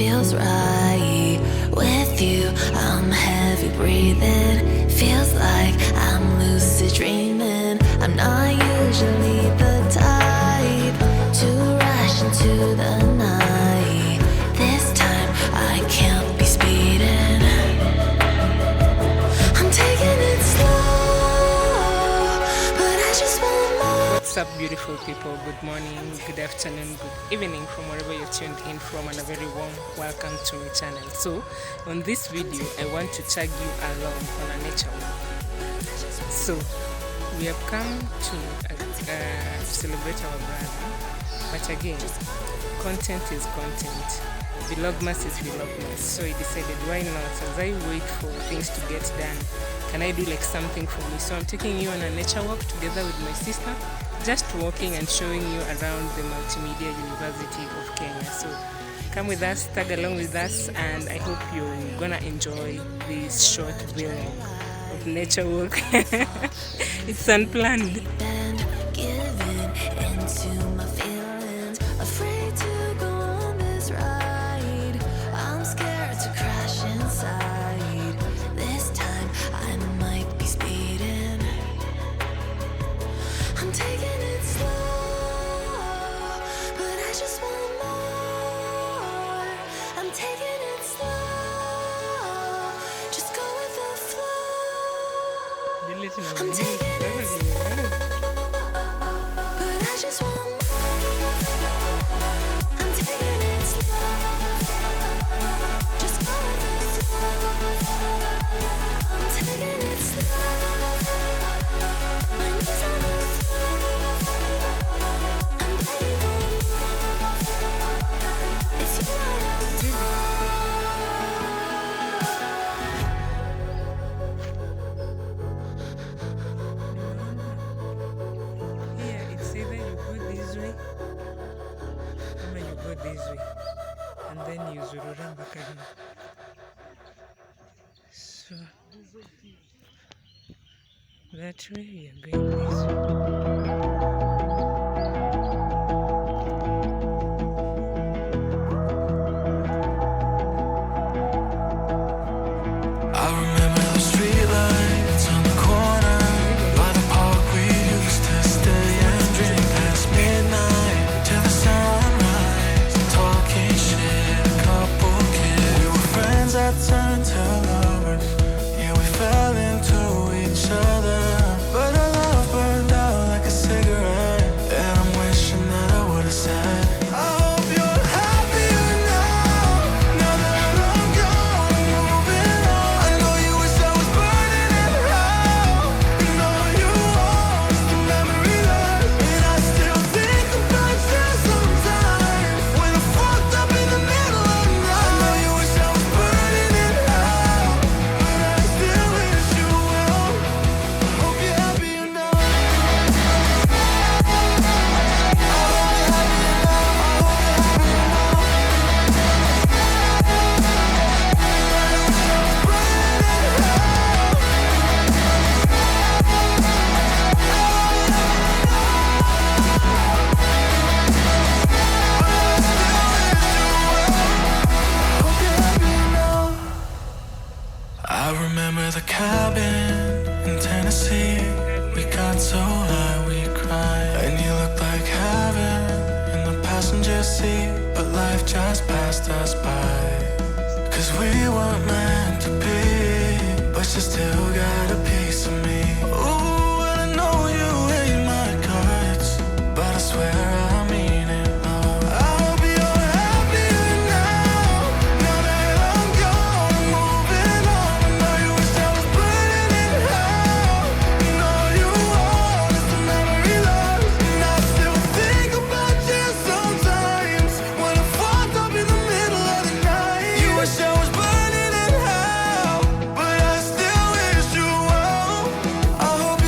feels right. With you, I'm heavy breathing. Feels like I'm lucid dreaming. I'm not usually the type to rush into the night. This time I can't be speeding. I'm taking it slow, but I just want more. What's up, beautiful people? Good morning, good afternoon, good evening from wherever you're tuned in from, and a very warm welcome to my channel. So on this video I want to tag you along on a nature walk. So we have come to celebrate our brother, but again, content is content, Vlogmas is Vlogmas. So I decided, why not, as I wait for things to get done, can I do like something for me? So I'm taking you on a nature walk together with my sister, just walking and showing you around the Multimedia University of Kenya. So come with us, tag along with us, and I hope you're gonna enjoy this short video of nature walk. It's unplanned. I'm taking it slow, but I just want more. I'm taking it slow, just go with the flow. I'm taking it slow, my knees on the floor. I'm breathing, it's you I this way and then you zurura mpaka hivi. So that way we are going this way. We got so high we cried, and you looked like heaven in the passenger seat, but life just passed us by. Cause we weren't meant to be, but you still got a piece of me. Ooh, and I know you hate my guts, but I swear I mean it. I hope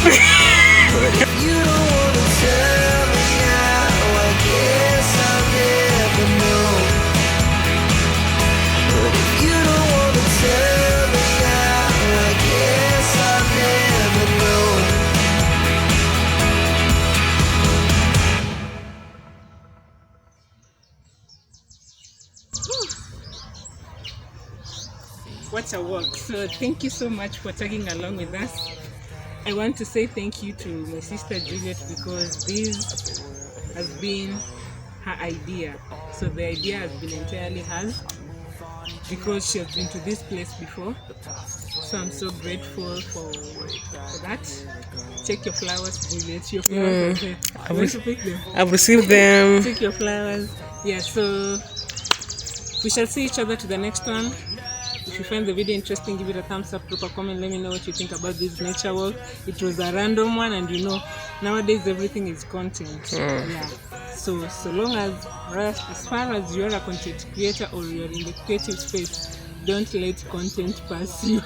But if you don't wanna tell me now, I guess I'll never know. But if you don't wanna tell me now, I guess I'll never know. What a walk. So thank you so much for tagging along with us. I want to say thank you to my sister Juliet because this has been her idea. So the idea has been entirely hers because she has been to this place before. So I'm so grateful for that. Check your flowers, Juliet. Your flowers are there. I want to pick them. I've received them. Check your flowers. Yeah, so we shall see each other to the next one. If you find the video interesting, give it a thumbs up, drop a comment, let me know what you think about this nature walk. It was a random one, and you know, nowadays everything is content. Yeah. So long as far as you're a content creator or you're in the creative space, don't let content pass you.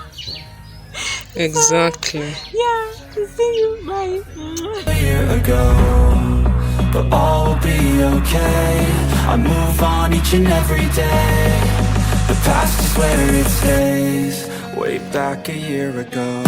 Exactly. Yeah. See you. Bye. A year ago, but all will be okay. I move on each and every day. The past is where it stays. Way back a year ago.